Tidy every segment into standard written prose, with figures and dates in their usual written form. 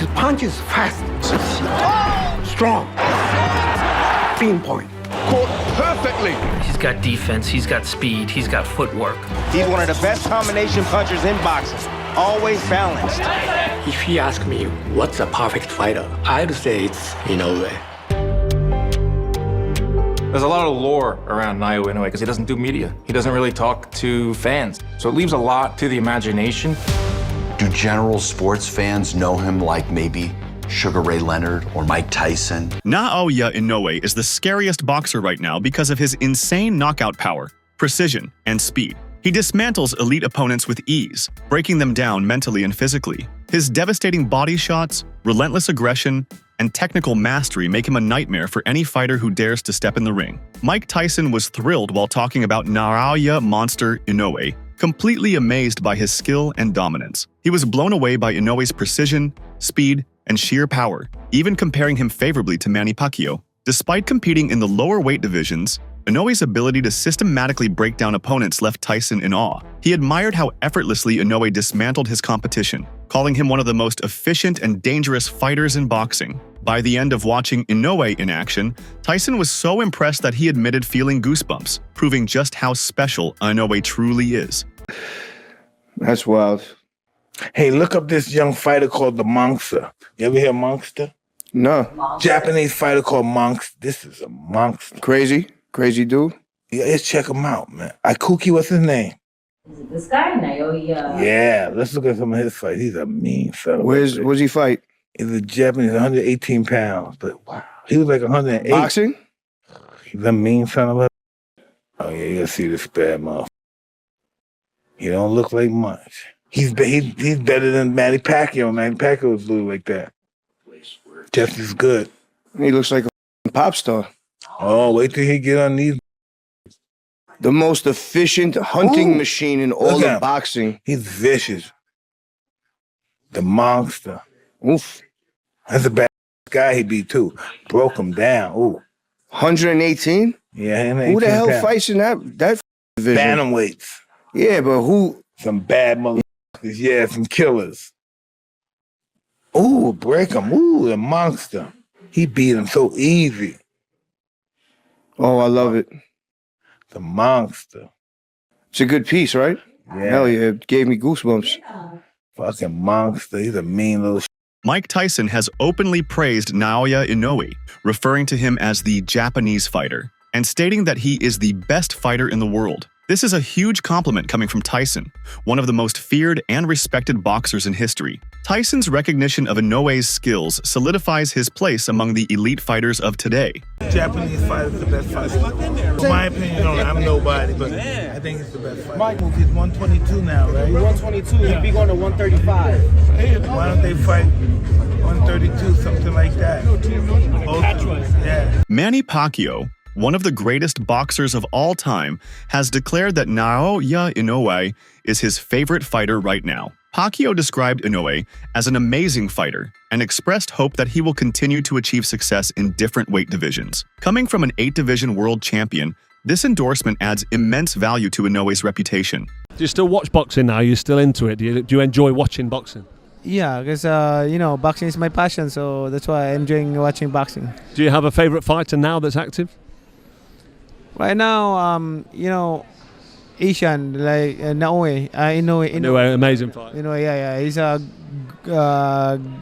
His punch is fast, strong, pinpoint. Caught perfectly. He's got defense, he's got speed, he's got footwork. He's one of the best combination punchers in boxing. Always balanced. If he asks me what's a perfect fighter, I'd say it's Inoue. There's a lot of lore around Naoya Inoue because he doesn't do media. He doesn't really talk to fans. So it leaves a lot to the imagination. Do general sports fans know him like maybe Sugar Ray Leonard or Mike Tyson? Naoya Inoue is the scariest boxer right now because of his insane knockout power, precision, and speed. He dismantles elite opponents with ease, breaking them down mentally and physically. His devastating body shots, relentless aggression, and technical mastery make him a nightmare for any fighter who dares to step in the ring. Mike Tyson was thrilled while talking about Naoya Monster Inoue, completely amazed by his skill and dominance. He was blown away by Inoue's precision, speed, and sheer power, even comparing him favorably to Manny Pacquiao. Despite competing in the lower weight divisions, Inoue's ability to systematically break down opponents left Tyson in awe. He admired how effortlessly Inoue dismantled his competition, calling him one of the most efficient and dangerous fighters in boxing. By the end of watching Inoue in action, Tyson was so impressed that he admitted feeling goosebumps, proving just how special Inoue truly is. That's wild. Hey, look up this young fighter called the Monster. You ever hear Monster? No. Japanese fighter called Monster. This is a monster. Crazy dude? Yeah, let's check him out, man. Ikuki, what's his name? Is it this guy, Naoya? Yeah, let's look at some of his fights. He's a mean son. Where's he fight? He's a Japanese, 118 pounds. But wow, he was like 108. Boxing? He's a mean son of a... Oh yeah, you gotta see this bad motherfucker. He don't look like much. He's better than Manny Pacquiao. Manny Pacquiao was little like that. Just as good. He looks like a pop star. Oh, wait till he get on these. The most efficient hunting machine in all of boxing. He's vicious. The Monster. Oof. That's a bad guy he beat too. Broke him down. Ooh. 118? Yeah, who the hell fights in that division? Bantamweights. Yeah, but who? Some bad motherfuckers. Yeah, some killers. Ooh, break him. Ooh, the Monster. He beat him so easy. Oh, I love it. The Monster. It's a good piece, right? Yeah. Hell yeah, it gave me goosebumps. Fucking Monster. He's a mean little Mike Tyson has openly praised Naoya Inoue, referring to him as the Japanese fighter, and stating that he is the best fighter in the world. This is a huge compliment coming from Tyson, one of the most feared and respected boxers in history. Tyson's recognition of Inoue's skills solidifies his place among the elite fighters of today. Japanese fighter is the best fighter. In my opinion, I'm nobody, but I think he's the best fighter. He's 122 now, right? He's 122. He'd be going to 135. Why don't they fight 132, something like that? Yeah. Manny Pacquiao, one of the greatest boxers of all time, has declared that Naoya Inoue is his favorite fighter right now. Pacquiao described Inoue as an amazing fighter and expressed hope that he will continue to achieve success in different weight divisions. Coming from an 8-division world champion, this endorsement adds immense value to Inoue's reputation. Do you still watch boxing now? Are you still into it? Do you enjoy watching boxing? Yeah, because, boxing is my passion, so that's why I'm enjoying watching boxing. Do you have a favorite fighter now that's active? Right now, Asian, like Naoya, Inoue, amazing fighter. Yeah, he's a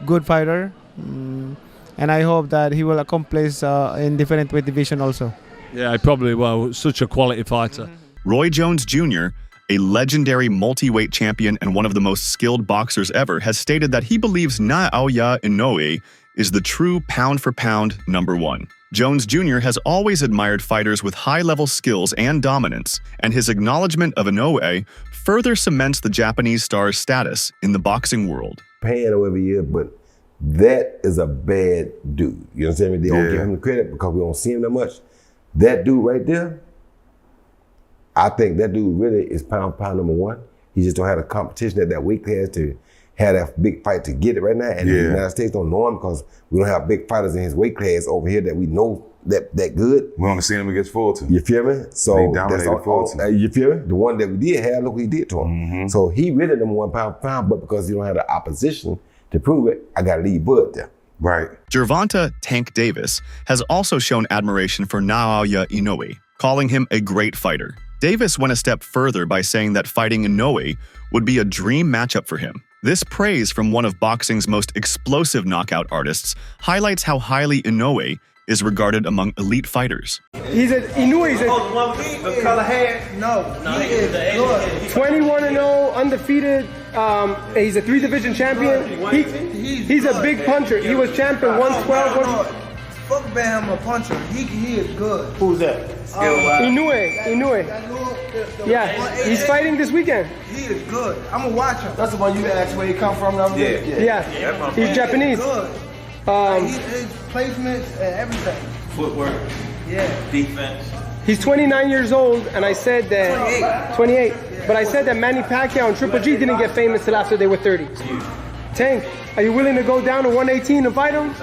good fighter, and I hope that he will accomplish in different weight division also. Yeah, he probably will. Such a quality fighter. Roy Jones Jr., a legendary multi-weight champion and one of the most skilled boxers ever, has stated that he believes Naoya Inoue is the true pound-for-pound #1. Jones Jr. has always admired fighters with high-level skills and dominance, and his acknowledgement of Inoue further cements the Japanese star's status in the boxing world. Paying him every year, but that is a bad dude. You understand me? They don't give him the credit because we don't see him that much. That dude right there, I think that dude really is pound #1. He just don't have the competition at that weight class to have that big fight to get it right now. And the United States don't know him because we don't have big fighters in his weight class over here that we know that good. We only seen him against Fulton. You feel me? So he dominated Fulton. You feel me? The one that we did have, look what he did to him. So he really #1 pound for pound, but because he don't have the opposition to prove it, I got to leave Bud there. Right. Gervonta Tank Davis has also shown admiration for Naoya Inoue, calling him a great fighter. Davis went a step further by saying that fighting Inoue would be a dream matchup for him. This praise from one of boxing's most explosive knockout artists highlights how highly Inoue is regarded among elite fighters. Inoue is a color hair. No, he is good. 21-0, undefeated. He's a 3-division champion. He's a big puncher. He was champion 112. Fuck Bam a puncher. He is good. Who's that? Inoue. Yeah, he's fighting this weekend. He is good. I'm gonna watch him. That's the one you asked where he come from. Yeah. He's Japanese. Good. His placements and everything. Footwork. Yeah. Defense. He's 29 years old, and I said that 28. But I said that Manny Pacquiao and Triple G didn't get famous till after they were 30. Tank, are you willing to go down to 118 and fight him?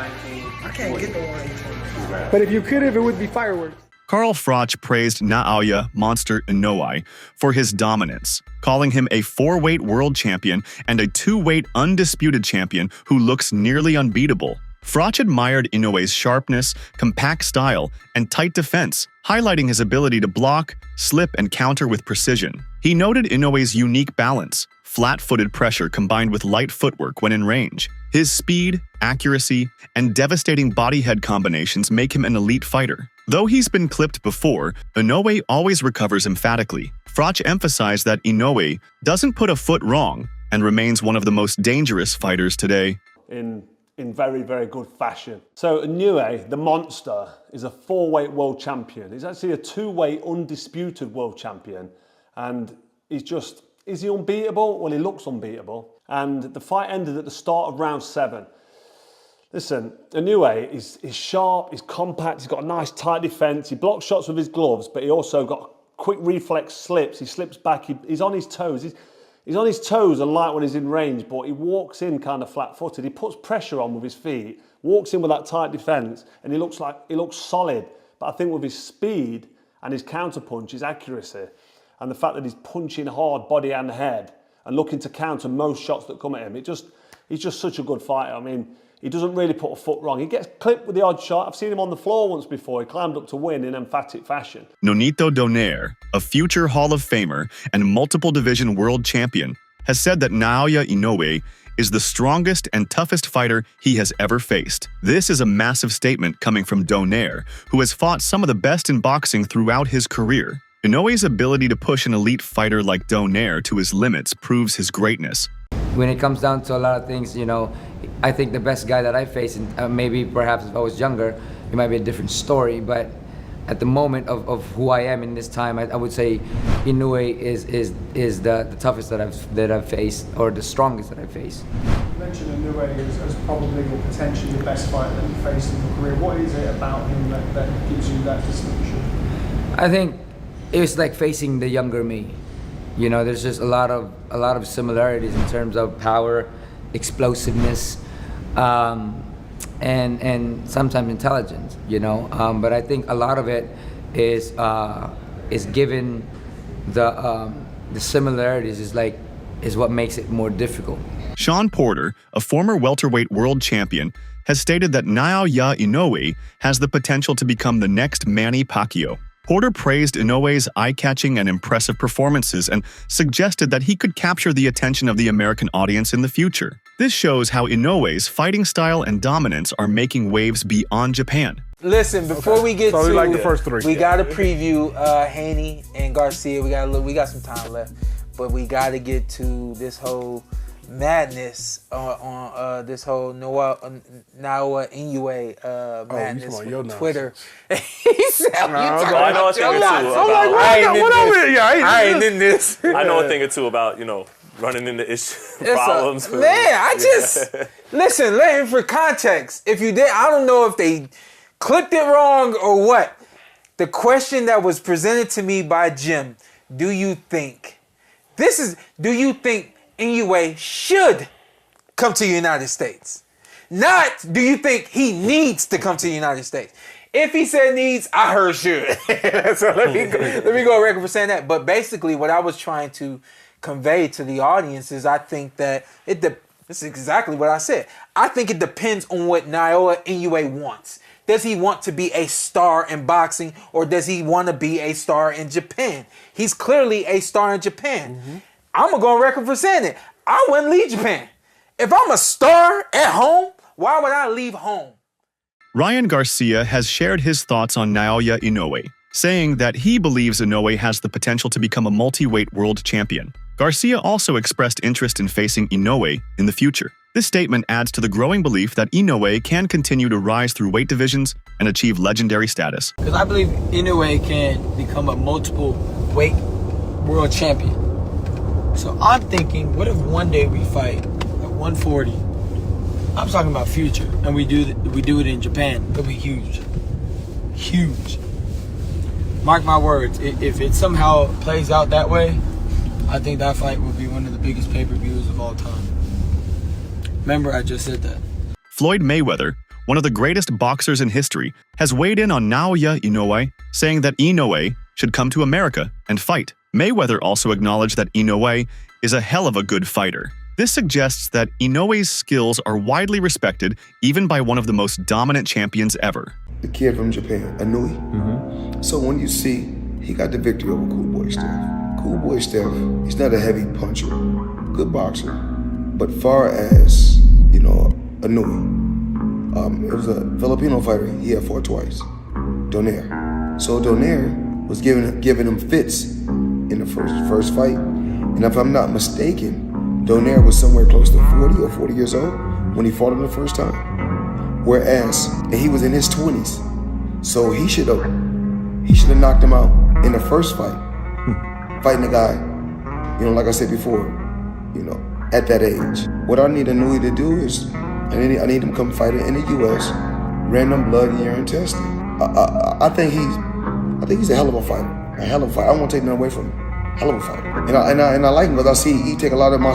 I can't get to 118. But if you could, it would be fireworks. Carl Froch praised Naoya Monster Inoue for his dominance, calling him a 4-weight world champion and a 2-weight undisputed champion who looks nearly unbeatable. Froch admired Inoue's sharpness, compact style, and tight defense, highlighting his ability to block, slip, and counter with precision. He noted Inoue's unique balance, flat-footed pressure combined with light footwork when in range. His speed, accuracy, and devastating body-head combinations make him an elite fighter. Though he's been clipped before, Inoue always recovers emphatically. Froch emphasized that Inoue doesn't put a foot wrong and remains one of the most dangerous fighters today. In very, very good fashion. So Inoue, the monster, is a 4-weight world champion. He's actually a 2-weight undisputed world champion. And is he unbeatable? Well, he looks unbeatable. And the fight ended at the start of round 7. Listen, Inoue is sharp, he's compact, he's got a nice tight defense, he blocks shots with his gloves, but he also got quick reflex slips, he slips back, he's on his toes. He's on his toes and light when he's in range, but he walks in kind of flat-footed. He puts pressure on with his feet, walks in with that tight defense, and he looks solid. But I think with his speed and his counterpunch, his accuracy, and the fact that he's punching hard body and head and looking to counter most shots that come at him, he's just such a good fighter. I mean, he doesn't really put a foot wrong. He gets clipped with the odd shot. I've seen him on the floor once before. He climbed up to win in emphatic fashion. Nonito Donaire, a future Hall of Famer and multiple division world champion, has said that Naoya Inoue is the strongest and toughest fighter he has ever faced. This is a massive statement coming from Donaire, who has fought some of the best in boxing throughout his career. Inoue's ability to push an elite fighter like Donaire to his limits proves his greatness. When it comes down to a lot of things, I think the best guy that I face, and maybe perhaps if I was younger, it might be a different story, but at the moment of who I am in this time, I would say Inoue is the toughest that I've faced, or the strongest that I've faced. You mentioned Inoue as probably or potentially the best fighter that you faced in your career. What is it about him that gives you that distinction? I think it was like facing the younger me. There's just a lot of similarities in terms of power, explosiveness, and sometimes intelligence. But I think a lot of it is given the similarities is what makes it more difficult. Sean Porter, a former welterweight world champion, has stated that Naoya Inoue has the potential to become the next Manny Pacquiao. Porter praised Inoue's eye-catching and impressive performances and suggested that he could capture the attention of the American audience in the future. This shows how Inoue's fighting style and dominance are making waves beyond Japan. Listen, before we get to like the first 3. We got to preview Haney and Garcia. We got some time left, but we got to get to this whole madness on this whole Naoya Inoue madness on Twitter. He said, I know a thing or two. I ain't in this. I know a thing or two about, running into problems. Listen, let him for context. If you did, I don't know if they clipped it wrong or what. The question that was presented to me by Jim, do you think Inoue should come to the United States? Not, do you think he needs to come to the United States? If he said needs, I heard should. So let me go on record for saying that. But basically what I was trying to convey to the audience is I think that This is exactly what I said. I think it depends on what Naoya Inoue wants. Does he want to be a star in boxing, or does he want to be a star in Japan? He's clearly a star in Japan. I'm going to go on record for saying it. I wouldn't leave Japan. If I'm a star at home, why would I leave home? Ryan Garcia has shared his thoughts on Naoya Inoue, saying that he believes Inoue has the potential to become a multi-weight world champion. Garcia also expressed interest in facing Inoue in the future. This statement adds to the growing belief that Inoue can continue to rise through weight divisions and achieve legendary status. Because I believe Inoue can become a multiple weight world champion. So I'm thinking, what if one day we fight at 140? I'm talking about future, and we do it in Japan. It'll be huge, huge. Mark my words. If it somehow plays out that way, I think that fight will be one of the biggest pay-per-views of all time. Remember, I just said that. Floyd Mayweather, one of the greatest boxers in history, has weighed in on Naoya Inoue, saying that Inoue should come to America and fight. Mayweather also acknowledged that Inoue is a hell of a good fighter. This suggests that Inoue's skills are widely respected even by one of the most dominant champions ever. The kid from Japan, Inoue. So when you see, he got the victory over Cool Boy Steph. Cool Boy Steph, he's not a heavy puncher, good boxer. But far as, Inoue, it was a Filipino fighter, he had fought twice, Donaire. So Donaire was giving him fits in the first fight. And if I'm not mistaken, Donaire was somewhere close to 40 or 40 years old when he fought him the first time. Whereas, he was in his 20s. So he should have knocked him out in the first fight. Fighting a guy, like I said before, at that age. What I need Inoue to do is, I need him to come fight in the U.S., random blood, urine testing. I think he's a hell of a fighter. A hell of a fighter. I won't take nothing away from him. Hell of a fighter. And I like him because I see he take a lot of my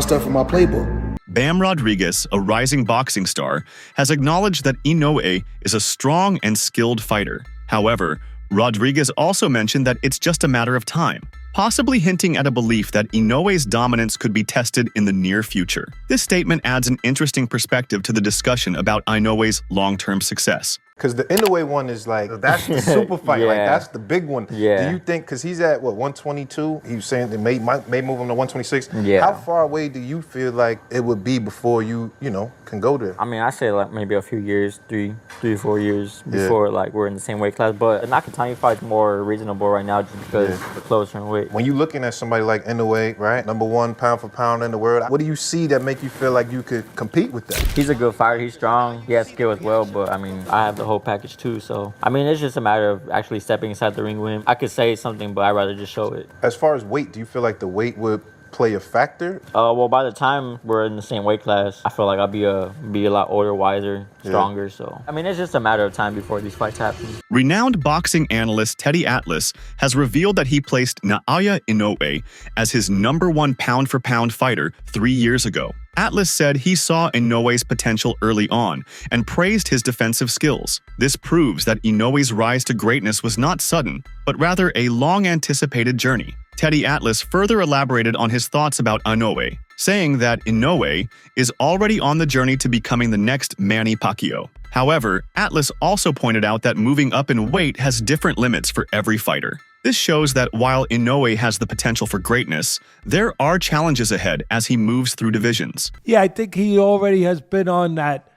stuff from my playbook. Bam Rodriguez, a rising boxing star, has acknowledged that Inoue is a strong and skilled fighter. However, Rodriguez also mentioned that it's just a matter of time, possibly hinting at a belief that Inoue's dominance could be tested in the near future. This statement adds an interesting perspective to the discussion about Inoue's long-term success. Because the Inoue one is like, that's the super fight, like that's the big one. Yeah. Do you think, because he's at, 122? He was saying they may move him to 126. Yeah. How far away do you feel like it would be before you can go there? I mean, I say like maybe a few years, three, 4 years before like we're in the same weight class. But the Nakatani fight's more reasonable right now just because we're closer in weight. When you're looking at somebody like Inoue, right, #1 pound for pound in the world, what do you see that make you feel like you could compete with that? He's a good fighter. He's strong. He has skill as well. But I mean, I have the whole package too. So I mean, it's just a matter of actually stepping inside the ring with him. I could say something, but I'd rather just show it. As far as weight, do you feel like the weight would play a factor? Well, by the time we're in the same weight class, I feel like I'll be a lot older, wiser, stronger. So I mean, it's just a matter of time before these fights happen. Renowned boxing analyst Teddy Atlas has revealed that he placed Naoya Inoue as his #1 pound-for-pound fighter 3 years ago. Atlas said he saw Inoue's potential early on and praised his defensive skills. This proves that Inoue's rise to greatness was not sudden, but rather a long-anticipated journey. Teddy Atlas further elaborated on his thoughts about Inoue, saying that Inoue is already on the journey to becoming the next Manny Pacquiao. However, Atlas also pointed out that moving up in weight has different limits for every fighter. This shows that while Inoue has the potential for greatness, there are challenges ahead as he moves through divisions. Yeah, I think he already has been on that.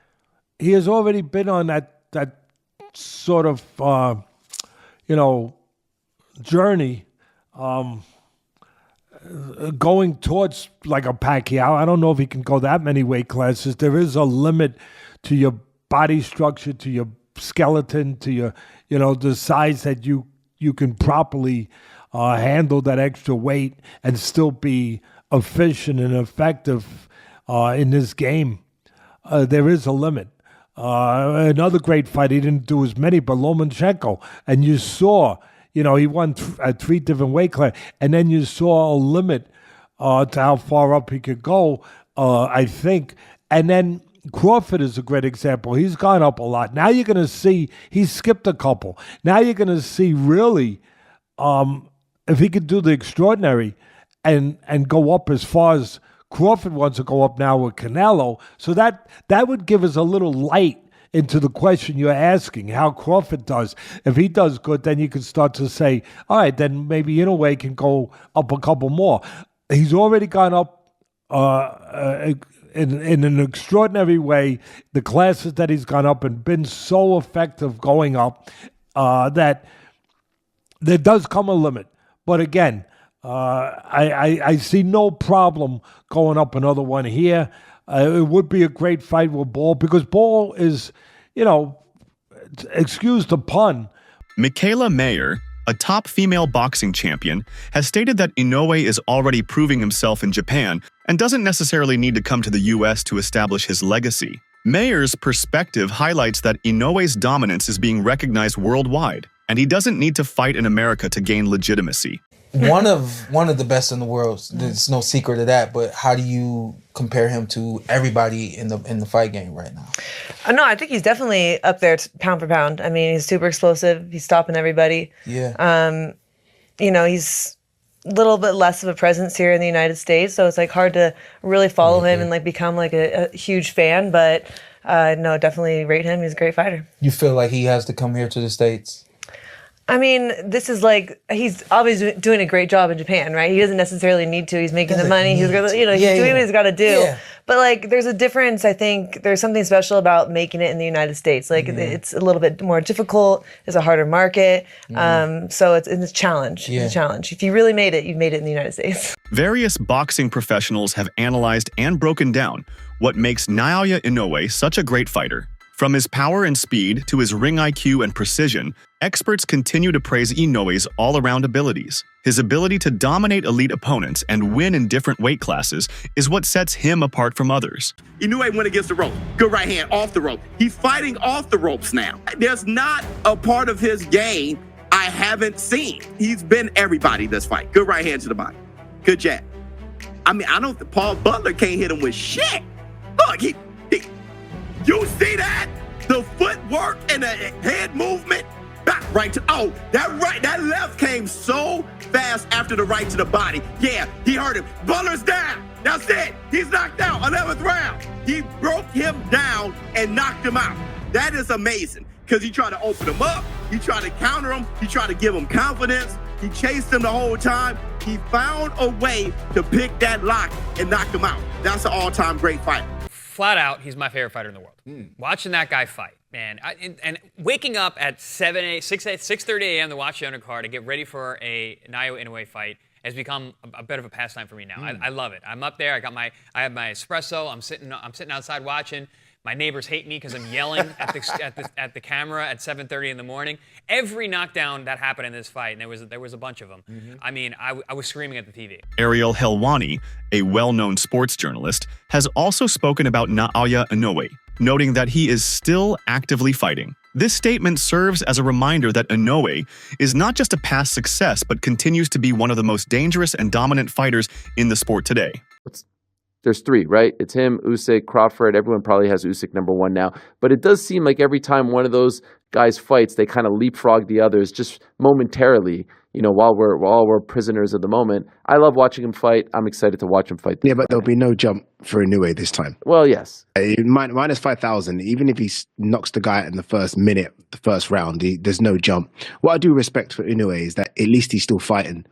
He has already been on that sort of, journey, going towards like a Pacquiao. I don't know if he can go that many weight classes. There is a limit to your body structure, to your skeleton, to your, the size that you can properly handle that extra weight and still be efficient and effective in this game. There is a limit. Another great fight, he didn't do as many, but Lomachenko. And you saw, he won at 3 different weight classes. And then you saw a limit to how far up he could go, I think. And then Crawford is a great example. He's gone up a lot. Now you're going to see, he skipped a couple. Now you're going to see really, if he could do the extraordinary and go up as far as Crawford wants to go up now with Canelo. So that would give us a little light into the question you're asking, how Crawford does. If he does good, then you can start to say, all right, then maybe Inoue can go up a couple more. He's already gone up in an extraordinary way. The classes that he's gone up and been so effective going up that there does come a limit. But again, I see no problem going up another one here. It would be a great fight with Ball because Ball is, excuse the pun. Mikaela Mayer, a top female boxing champion, has stated that Inoue is already proving himself in Japan and doesn't necessarily need to come to the US to establish his legacy. Mayer's perspective highlights that Inoue's dominance is being recognized worldwide, and he doesn't need to fight in America to gain legitimacy. One of the best in the world. There's no secret to that. But how do you compare him to everybody in the fight game right now? No, I think he's definitely up there pound for pound. I mean, he's super explosive. He's stopping everybody. Yeah. He's a little bit less of a presence here in the United States, so it's like hard to really follow him and like become like a huge fan. But no, definitely rate him. He's a great fighter. You feel like he has to come here to the States? I mean, this is like, he's obviously doing a great job in Japan, right? He doesn't necessarily need to. He's making the money. He's gonna, he's doing what he's got to do. Yeah. But like, there's a difference. I think there's something special about making it in the United States. Like, it's a little bit more difficult. It's a harder market. So it's a challenge. It's a challenge. If you really made it, you've made it in the United States. Various boxing professionals have analyzed and broken down what makes Naoya Inoue such a great fighter. From his power and speed to his ring IQ and precision, experts continue to praise Inoue's all-around abilities. His ability to dominate elite opponents and win in different weight classes is what sets him apart from others. Inoue went against the rope. Good right hand, off the rope. He's fighting off the ropes now. There's not a part of his game I haven't seen. He's been everybody this fight. Good right hand to the body. Good jab. I mean, Paul Butler can't hit him with shit. Look, you see that? The footwork and the head movement. Back right to, that left came so fast after the right to the body. Yeah, he hurt him. Butler's down. That's it. He's knocked out. 11th round. He broke him down and knocked him out. That is amazing because he tried to open him up. He tried to counter him. He tried to give him confidence. He chased him the whole time. He found a way to pick that lock and knock him out. That's an all-time great fighter. Flat out, he's my favorite fighter in the world. Watching that guy fight, man, and waking up at 6:30 a.m. to watch the undercard to get ready for a Naoya Inoue fight has become a bit of a pastime for me now. I love it. I'm up there. I have my espresso. I'm sitting outside watching. My neighbors hate me because I'm yelling at the camera at 7:30 in the morning. Every knockdown that happened in this fight, and there was a bunch of them. I mean, I was screaming at the TV. Ariel Helwani, a well-known sports journalist, has also spoken about Naoya Inoue, noting that he is still actively fighting. This statement serves as a reminder that Inoue is not just a past success, but continues to be one of the most dangerous and dominant fighters in the sport today. There's three, right? It's him, Usyk, Crawford. Everyone probably has Usyk number one now. But it does seem like every time one of those guys fights, they kind of leapfrog the others just momentarily, while we're prisoners of the moment. I love watching him fight. I'm excited to watch him fight. Yeah, but there'll be no jump for Inoue this time. Well, yes. Minus 5,000, even if he knocks the guy out in the first minute, the first round, there's no jump. What I do respect for Inoue is that at least he's still fighting.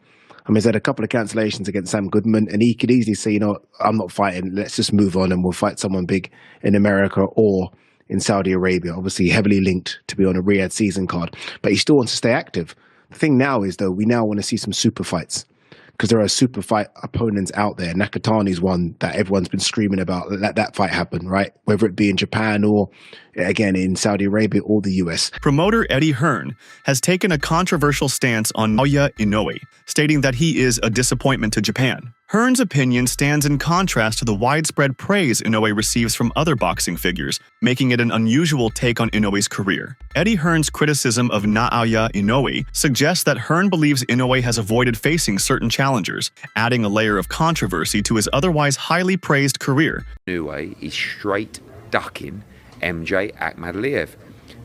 I mean, he's had a couple of cancellations against Sam Goodman, and he could easily say, I'm not fighting. Let's just move on and we'll fight someone big in America or in Saudi Arabia. Obviously, heavily linked to be on a Riyadh season card. But he still wants to stay active. The thing now is, though, we now want to see some super fights because there are super fight opponents out there. Nakatani's one that everyone's been screaming about. Let that fight happen, right? Whether it be in Japan or, again, in Saudi Arabia or the US. Promoter Eddie Hearn has taken a controversial stance on Naoya Inoue, stating that he is a disappointment to Japan. Hearn's opinion stands in contrast to the widespread praise Inoue receives from other boxing figures, making it an unusual take on Inoue's career. Eddie Hearn's criticism of Naoya Inoue suggests that Hearn believes Inoue has avoided facing certain challengers, adding a layer of controversy to his otherwise highly praised career. Inoue is straight ducking MJ Akhmadaliev.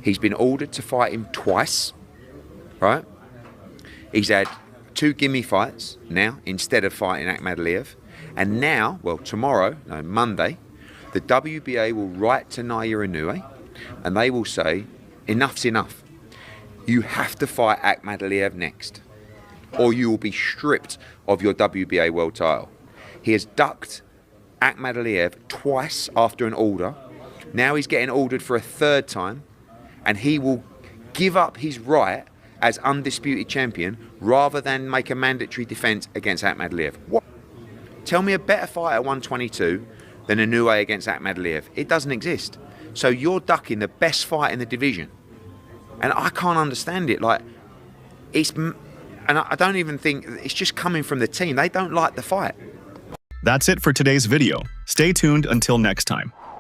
He's been ordered to fight him twice, right? He's had 2 gimme fights now instead of fighting Akhmadaliev, And now, well, tomorrow, no, Monday, the WBA will write to Naoya Inoue and they will say, enough's enough. You have to fight Akhmadaliev next, or you will be stripped of your WBA world title. He has ducked Akhmadaliev twice after an order. Now he's getting ordered for a third time, and he will give up his right as undisputed champion rather than make a mandatory defense against Akhmadaliev. What? Tell me a better fight at 122 than Inoue against Akhmadaliev. It doesn't exist. So you're ducking the best fight in the division. And I can't understand it. Like, and I don't even think, it's just coming from the team. They don't like the fight. That's it for today's video. Stay tuned until next time.